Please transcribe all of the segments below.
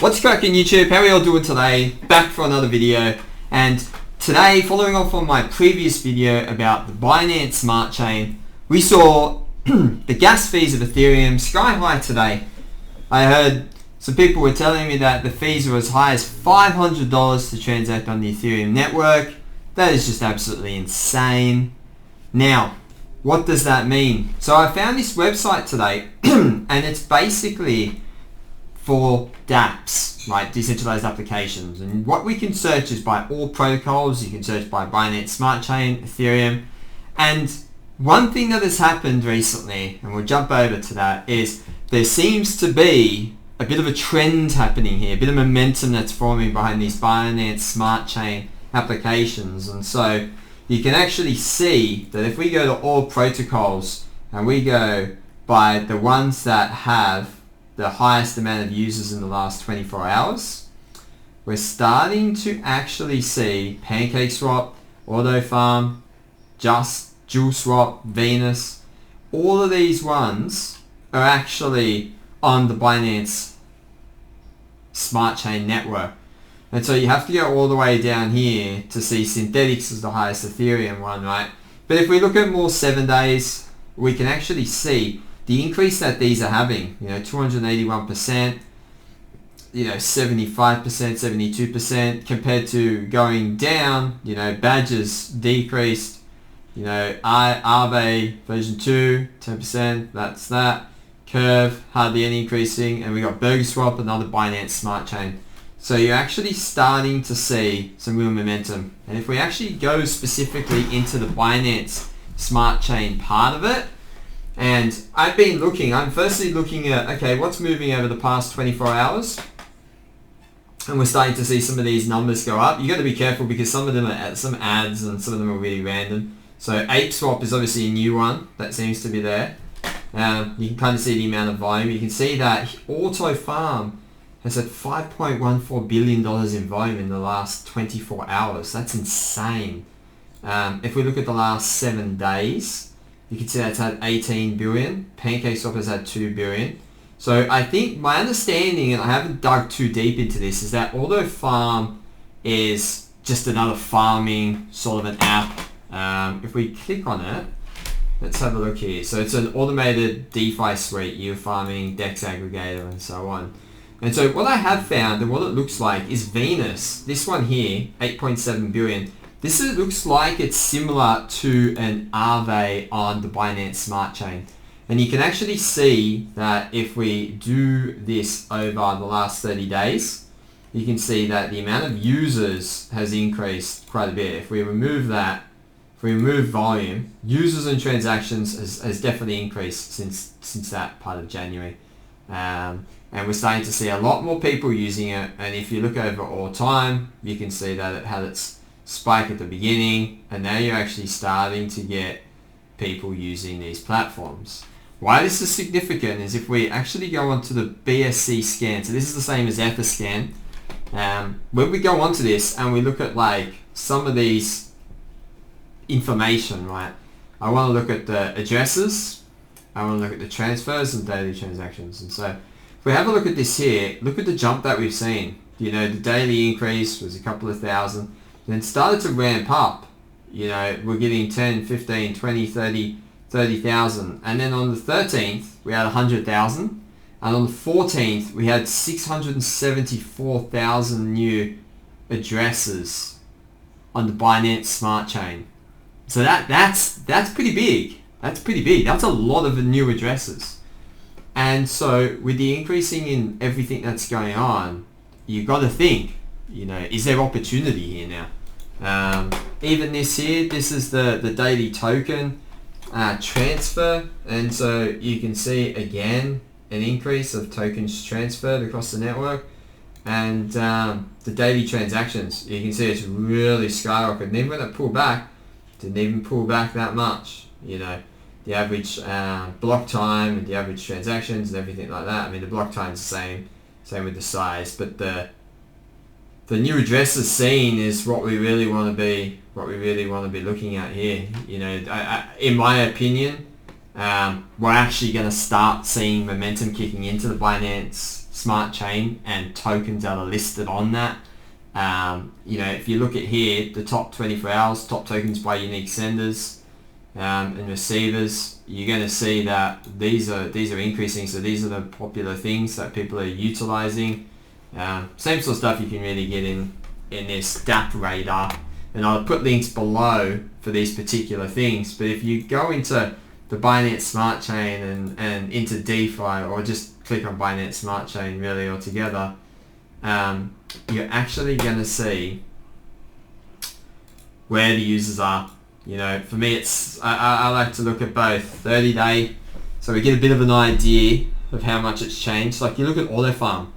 What's cracking YouTube? How are we all doing today? Back for another video, and today, following off on my previous video about the Binance Smart Chain, we saw the gas fees of Ethereum sky high today. I heard some people were telling me that the fees were as high as $500 to transact on the Ethereum network. That is just absolutely insane. Now, what does that mean? So I found this website today and it's basically for dApps, right? Decentralized applications. And what we can search is by all protocols. You can search by Binance Smart Chain, Ethereum. And one thing that has happened recently, and we'll jump over to that, is there seems to be a bit of a trend happening here, a bit of momentum that's forming behind these Binance Smart Chain applications. And so you can actually see that if we go to all protocols and we go by the ones that have the highest amount of users in the last 24 hours, we're starting to actually see PancakeSwap, AutoFarm, JuleSwap, Venus. All of these ones are actually on the Binance Smart Chain network. And so you have to go all the way down here to see Synthetics is the highest Ethereum one, right? But if we look at more 7 days, we can actually see the increase that these are having, 281%, 75%, 72% compared to going down, Badges decreased, Aave version 2, 10%, that's that. Curve, hardly any increasing, and we got BurgerSwap, another Binance Smart Chain. So you're actually starting to see some real momentum. And if we actually go specifically into the Binance Smart Chain part of it, and I'm firstly looking at, okay, what's moving over the past 24 hours? And we're starting to see some of these numbers go up. You got to be careful because some of them are some ads and some of them are really random. So ApeSwap is obviously a new one that seems to be there. You can kind of see the amount of volume. You can see that AutoFarm has had $5.14 billion in volume in the last 24 hours. That's insane. If we look at the last 7 days, you can see that's had 18 billion. PancakeSwap has had 2 billion. So I think my understanding, and I haven't dug too deep into this, is that AutoFarm is just another farming sort of an app. If we click on it, let's have a look here. So it's an automated DeFi suite, yield farming, DEX aggregator, and so on. And so what I have found and what it looks like is Venus, this one here, 8.7 billion. This looks like it's similar to an Aave on the Binance Smart Chain. And you can actually see that if we do this over the last 30 days, you can see that the amount of users has increased quite a bit. If we remove that, if we remove volume, users and transactions has definitely increased since that part of January. And we're starting to see a lot more people using it. And if you look over all time, you can see that it had its spike at the beginning, and now you're actually starting to get people using these platforms. Why this is significant is if we actually go onto the BSC scan, so this is the same as Etherscan. When we go onto this and we look at like some of these information, right? I want to look at the addresses, I want to look at the transfers and daily transactions. And so if we have a look at this here, look at the jump that we've seen. The daily increase was a couple of thousand, then started to ramp up. We're getting 10, 15, 20, 30,000. And then on the 13th, we had 100,000. And on the 14th, we had 674,000 new addresses on the Binance Smart Chain. So that's pretty big. That's pretty big. That's a lot of new addresses. And so with the increasing in everything that's going on, you've got to think, is there opportunity here now? Even this here, this is the daily token transfer, and so you can see again an increase of tokens transferred across the network, and the daily transactions, you can see it's really skyrocketed. And even when it pulled back, didn't even pull back that much. The average block time and the average transactions and everything like that. I mean, the block time's the same with the size, but the new addresses seen is what we really want to be looking at here. In my opinion, we're actually going to start seeing momentum kicking into the Binance Smart Chain and tokens that are listed on that. You know, if you look at here, the top 24 hours, top tokens by unique senders and receivers, you're going to see that these are increasing. So these are the popular things that people are utilizing. Same sort of stuff you can really get in this DApp radar, and I'll put links below for these particular things. But if you go into the Binance Smart Chain and into DeFi, or just click on Binance Smart Chain really altogether, you're actually going to see where the users are. You know, for me, it's I like to look at both 30-day, so we get a bit of an idea of how much it's changed. Like you look at Auto Farm,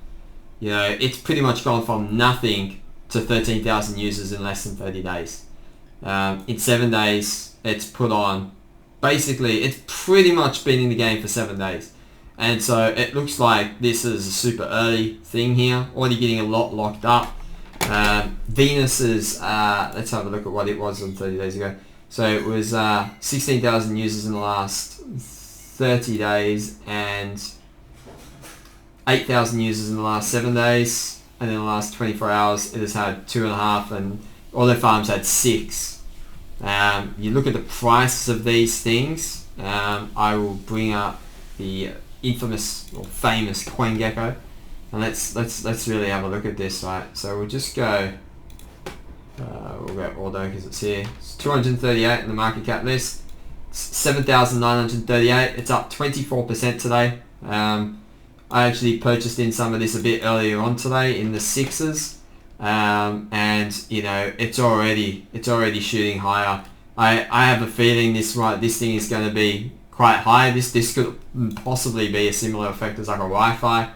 you know, it's pretty much gone from nothing to 13,000 users in less than 30 days. In 7 days, it's put on, basically, it's pretty much been in the game for 7 days. And so it looks like this is a super early thing here, already getting a lot locked up. Venus is, let's have a look at what it was on 30 days ago. So it was 16,000 users in the last 30 days and 8,000 users in the last 7 days. And in the last 24 hours, it has had 2.5, and Auto Farms had 6. You look at the price of these things. I will bring up the infamous or famous CoinGecko, and let's really have a look at this, right? So we'll just go. We'll go Auto because it's here. It's 238 in the market cap list. It's 7,938. It's up 24% today. I actually purchased in some of this a bit earlier on today in the 6s, and you know it's already shooting higher. I have a feeling this thing is going to be quite high. This could possibly be a similar effect as like a Wi-Fi.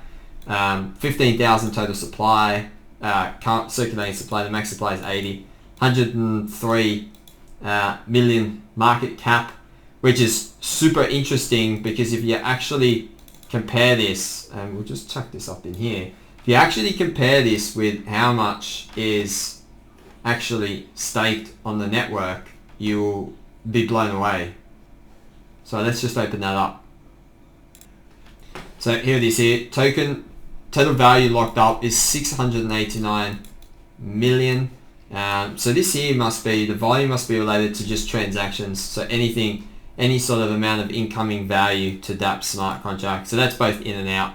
15,000 total supply, current circulating supply. The max supply is 80. 103 million market cap, which is super interesting because if you actually compare this, and we'll just chuck this up in here, if you actually compare this with how much is actually staked on the network, you'll be blown away. So let's just open that up. So here it is here. Total value locked up is 689 million. So this here the volume must be related to just transactions. So any sort of amount of incoming value to DApp smart contract. So that's both in and out.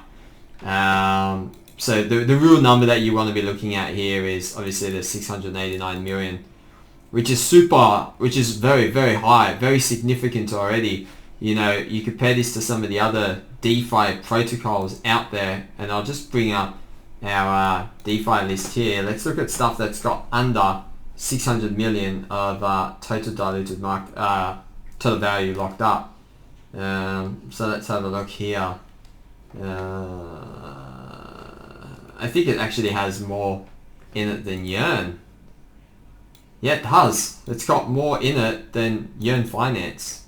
So the real number that you want to be looking at here is obviously the 689 million, which is very, very high, very significant already. You know, you compare this to some of the other DeFi protocols out there, and I'll just bring up our DeFi list here. Let's look at stuff that's got under 600 million of total diluted total value locked up. So let's have a look here. I think it actually has more in it than Yearn. Yeah, it does. It's got more in it than Yearn Finance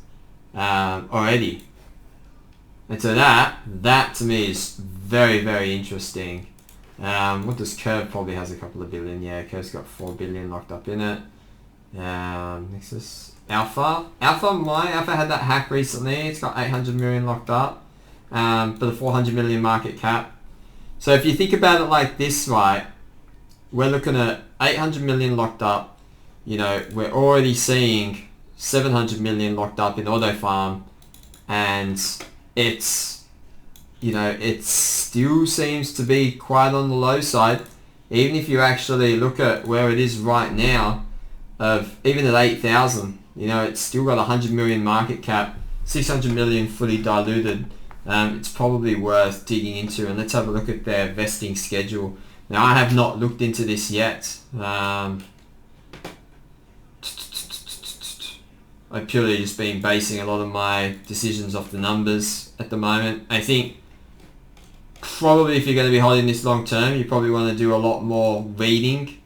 already. And so that to me is very, very interesting. What does Curve? Probably has a couple of billion. Yeah, Curve's got 4 billion locked up in it. Next is Alpha. Alpha had that hack recently. It's got 800 million locked up, but a 400 million market cap. So if you think about it like this, right, we're looking at 800 million locked up. You know, we're already seeing 700 million locked up in Auto Farm, and it's, you know, it still seems to be quite on the low side. Even if you actually look at where it is right now, of even at 8,000, you know, it's still got 100 million market cap, 600 million fully diluted. It's probably worth digging into, and let's have a look at their vesting schedule. Now, I have not looked into this yet. I've purely just been basing a lot of my decisions off the numbers at the moment. I think probably if you're going to be holding this long term, you probably want to do a lot more reading.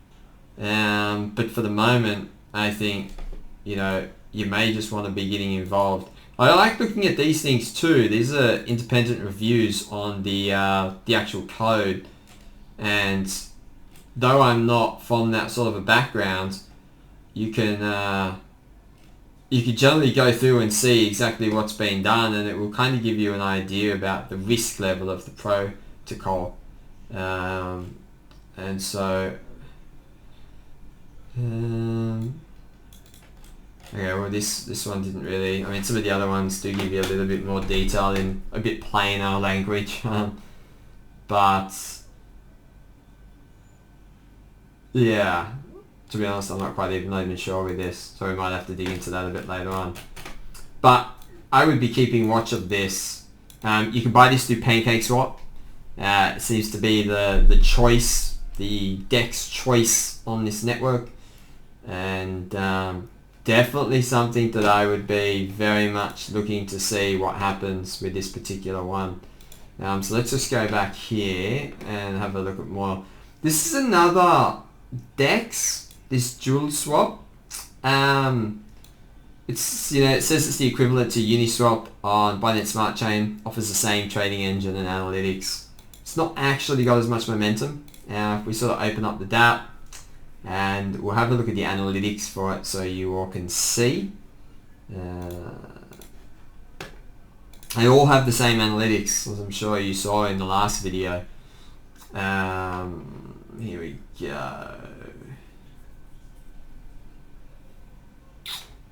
But for the moment, I think, you know, you may just want to be getting involved. I like looking at these things too. These are independent reviews on the actual code, and though I'm not from that sort of a background, you can generally go through and see exactly what's been done, and it will kind of give you an idea about the risk level of the protocol. And so okay, well this one didn't really, I mean some of the other ones do give you a little bit more detail in a bit plainer language, but yeah, to be honest I'm not quite even sure with this, so we might have to dig into that a bit later on. But I would be keeping watch of this. You can buy this through PancakeSwap. It seems to be the choice, the DEX choice on this network, and definitely something that I would be very much looking to see what happens with this particular one. So let's just go back here and have a look at more. This is another DEX, this dual swap. It's, you know, it says it's the equivalent to Uniswap on Binance Smart Chain, offers the same trading engine and analytics. It's not actually got as much momentum. If we sort of open up the DApp, and we'll have a look at the analytics for it so you all can see. They all have the same analytics, as I'm sure you saw in the last video. Here we go.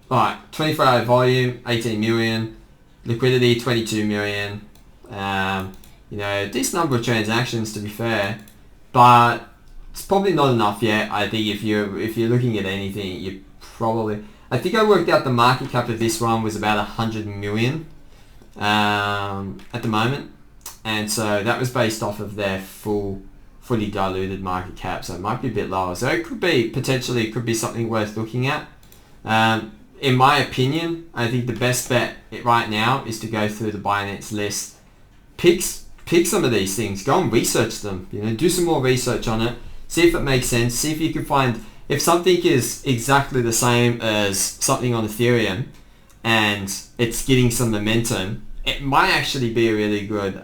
Alright, 24-hour volume, 18 million. Liquidity, 22 million. You know, decent number of transactions to be fair, but it's probably not enough yet. I think if you're looking at anything, you probably, I think I worked out the market cap of this one was about 100 million at the moment, and so that was based off of their fully diluted market cap, so it might be a bit lower. So it could be potentially could be something worth looking at. In my opinion, I think the best bet right now is to go through the Binance list, pick some of these things, go and research them, you know, do some more research on it, see if it makes sense, see if you can find, if something is exactly the same as something on Ethereum and it's getting some momentum, it might actually be a really good,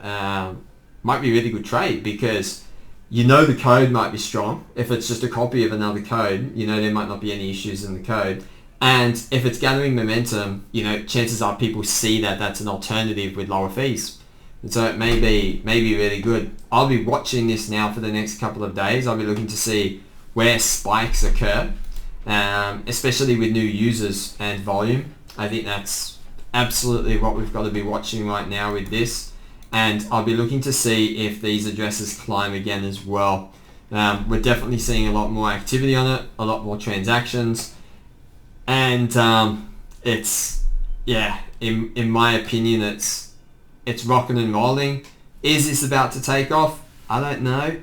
trade, because you know the code might be strong. If it's just a copy of another code, you know there might not be any issues in the code. And if it's gathering momentum, you know, chances are people see that that's an alternative with lower fees. And so it may be really good. I'll be watching this now for the next couple of days. I'll be looking to see where spikes occur, especially with new users and volume. I think that's absolutely what we've got to be watching right now with this. And I'll be looking to see if these addresses climb again as well. We're definitely seeing a lot more activity on it, a lot more transactions. And it's, yeah, in my opinion, it's rocking and rolling. Is this about to take off? I don't know.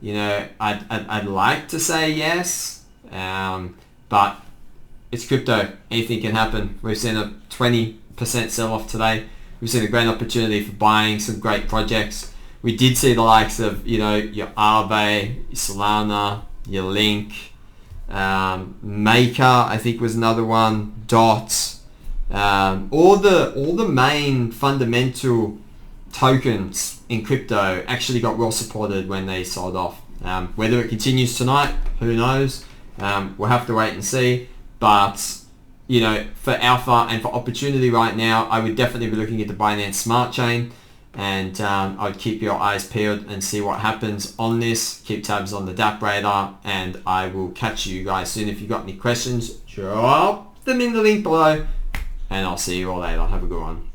You know, I'd like to say yes, but it's crypto. Anything can happen. We've seen a 20% sell-off today. We've seen a great opportunity for buying some great projects. We did see the likes of, you know, your Aave, your Solana, your Link, Maker, I think was another one, Dot, all the main fundamental tokens in crypto actually got well supported when they sold off. Whether it continues tonight, who knows? We'll have to wait and see. But you know, for alpha and for opportunity right now, I would definitely be looking at the Binance Smart Chain, and I would keep your eyes peeled and see what happens on this. Keep tabs on the DApp radar, and I will catch you guys soon. If you've got any questions, drop them in the link below, and I'll see you all later. Have a good one.